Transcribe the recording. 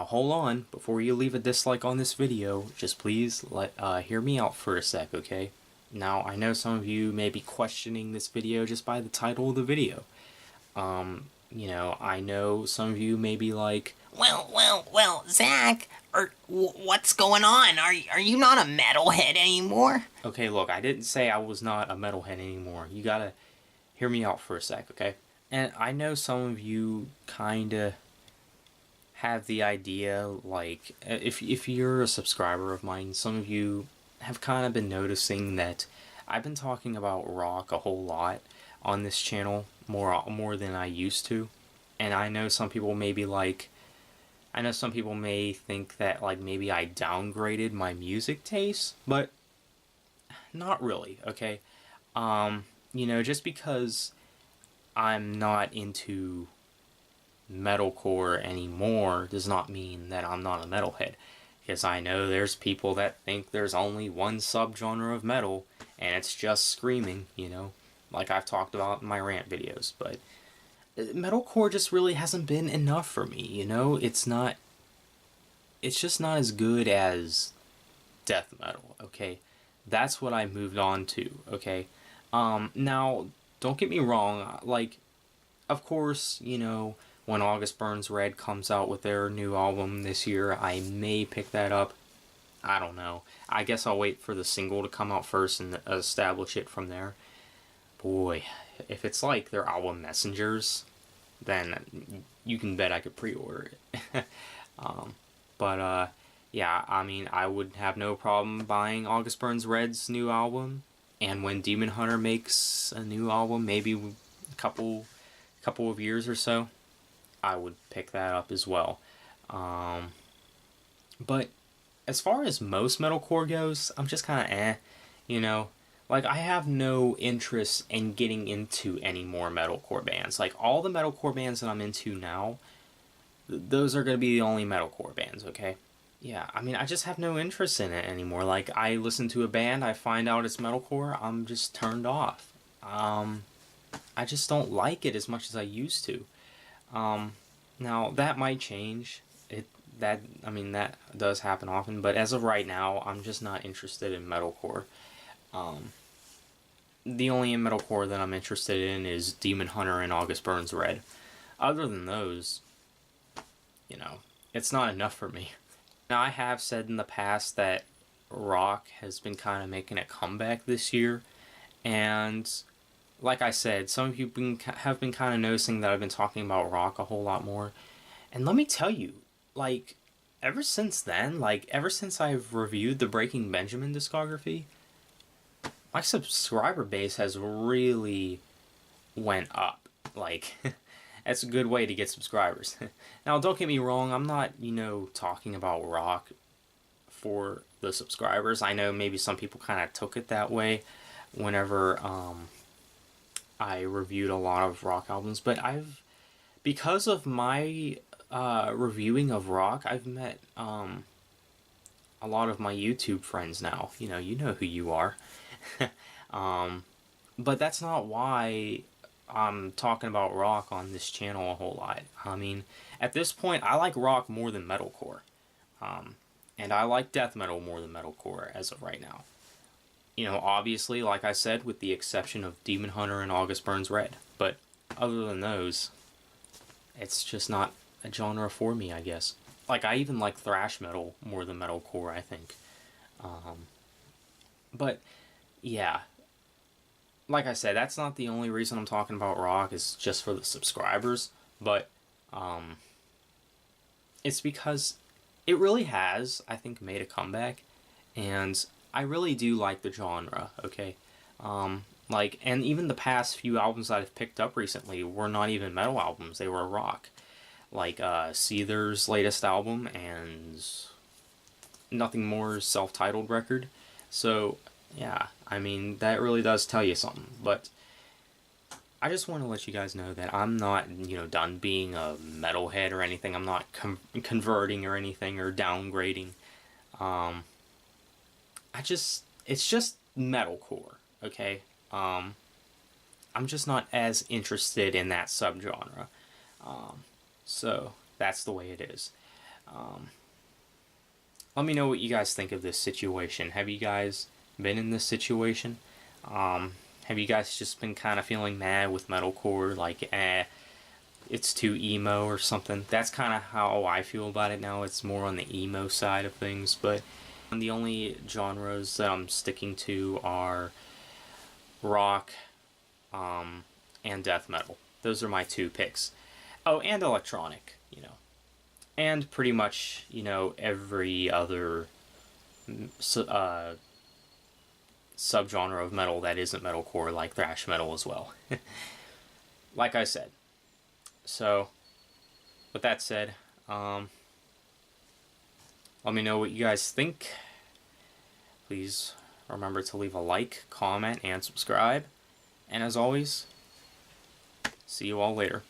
Now hold on, before you leave a dislike on this video, just please hear me out for a sec, okay? Now, I know some of you may be questioning this video just by the title of the video. I know some of you may be like, Well, Zach, what's going on? Are you not a metalhead anymore? okay, look, I didn't say I was not a metalhead anymore. You gotta hear me out for a sec, okay? And I know some of you kinda have the idea, like, if you're a subscriber of mine, some of you have kind of been noticing that I've been talking about rock a whole lot on this channel, more than I used to. And I know some people may be like, I know some people may think that, like, maybe I downgraded my music taste, but not really, okay? Just because I'm not into metalcore anymore does not mean that I'm not a metalhead. Because I know there's people that think there's only one subgenre of metal, and it's just screaming, like I've talked about in my rant videos. But metalcore just really hasn't been enough for me, it's just not as good as death metal, okay? That's what I moved on to, okay? Now, don't get me wrong, like, of course, when August Burns Red comes out with their new album this year, I may pick that up. I don't know. I guess I'll wait for the single to come out first and establish it from there. Boy, if it's like their album Messengers, then you can bet I could pre-order it. Yeah, I mean, I would have no problem buying August Burns Red's new album. And when Demon Hunter makes a new album, maybe a couple of years or so, I would pick that up as well. But as far as most metalcore goes, I'm just kind of Like, I have no interest in getting into any more metalcore bands. Like, all the metalcore bands that I'm into now, those are going to be the only metalcore bands, okay? Yeah, I mean, I just have no interest in it anymore. Like, I listen to a band, I find out it's metalcore, I'm just turned off. I just don't like it as much as I used to. Now, that might change. That does happen often, but as of right now, I'm just not interested in metalcore. The only metalcore that I'm interested in is Demon Hunter and August Burns Red. Other than those, it's not enough for me. Now, I have said in the past that rock has been kind of making a comeback this year, and like I said, some of you have been kind of noticing that I've been talking about rock a whole lot more. And let me tell you, like, ever since I've reviewed the Breaking Benjamin discography, my subscriber base has really went up. Like, that's a good way to get subscribers. Now, don't get me wrong, I'm not, talking about rock for the subscribers. I know maybe some people kind of took it that way whenever, I reviewed a lot of rock albums, but because of my reviewing of rock, I've met a lot of my YouTube friends now. You know who you are. But that's not why I'm talking about rock on this channel a whole lot. I mean, at this point, I like rock more than metalcore. And I like death metal more than metalcore as of right now. Obviously, like I said, with the exception of Demon Hunter and August Burns Red. But other than those, it's just not a genre for me, I guess. Like, I even like thrash metal more than metalcore, I think. But, yeah. Like I said, that's not the only reason I'm talking about rock, is just for the subscribers. But, it's because it really has, I think, made a comeback. And I really do like the genre, okay? And even the past few albums that I've picked up recently were not even metal albums, they were rock. Like, Seether's latest album and Nothing More's self-titled record. So, yeah, I mean, that really does tell you something. But I just want to let you guys know that I'm not, done being a metalhead or anything. I'm not converting or anything or downgrading. It's just metalcore, okay? I'm just not as interested in that subgenre. So, that's the way it is. Let me know what you guys think of this situation. Have you guys been in this situation? Have you guys just been kind of feeling mad with metalcore, like, it's too emo or something? That's kind of how I feel about it now. It's more on the emo side of things, but the only genres that I'm sticking to are rock, and death metal. Those are my two picks. Oh, and electronic, and pretty much, every other subgenre of metal that isn't metalcore, like thrash metal as well. Like I said. So, with that said, let me know what you guys think. Please remember to leave a like, comment, and subscribe. And as always, see you all later.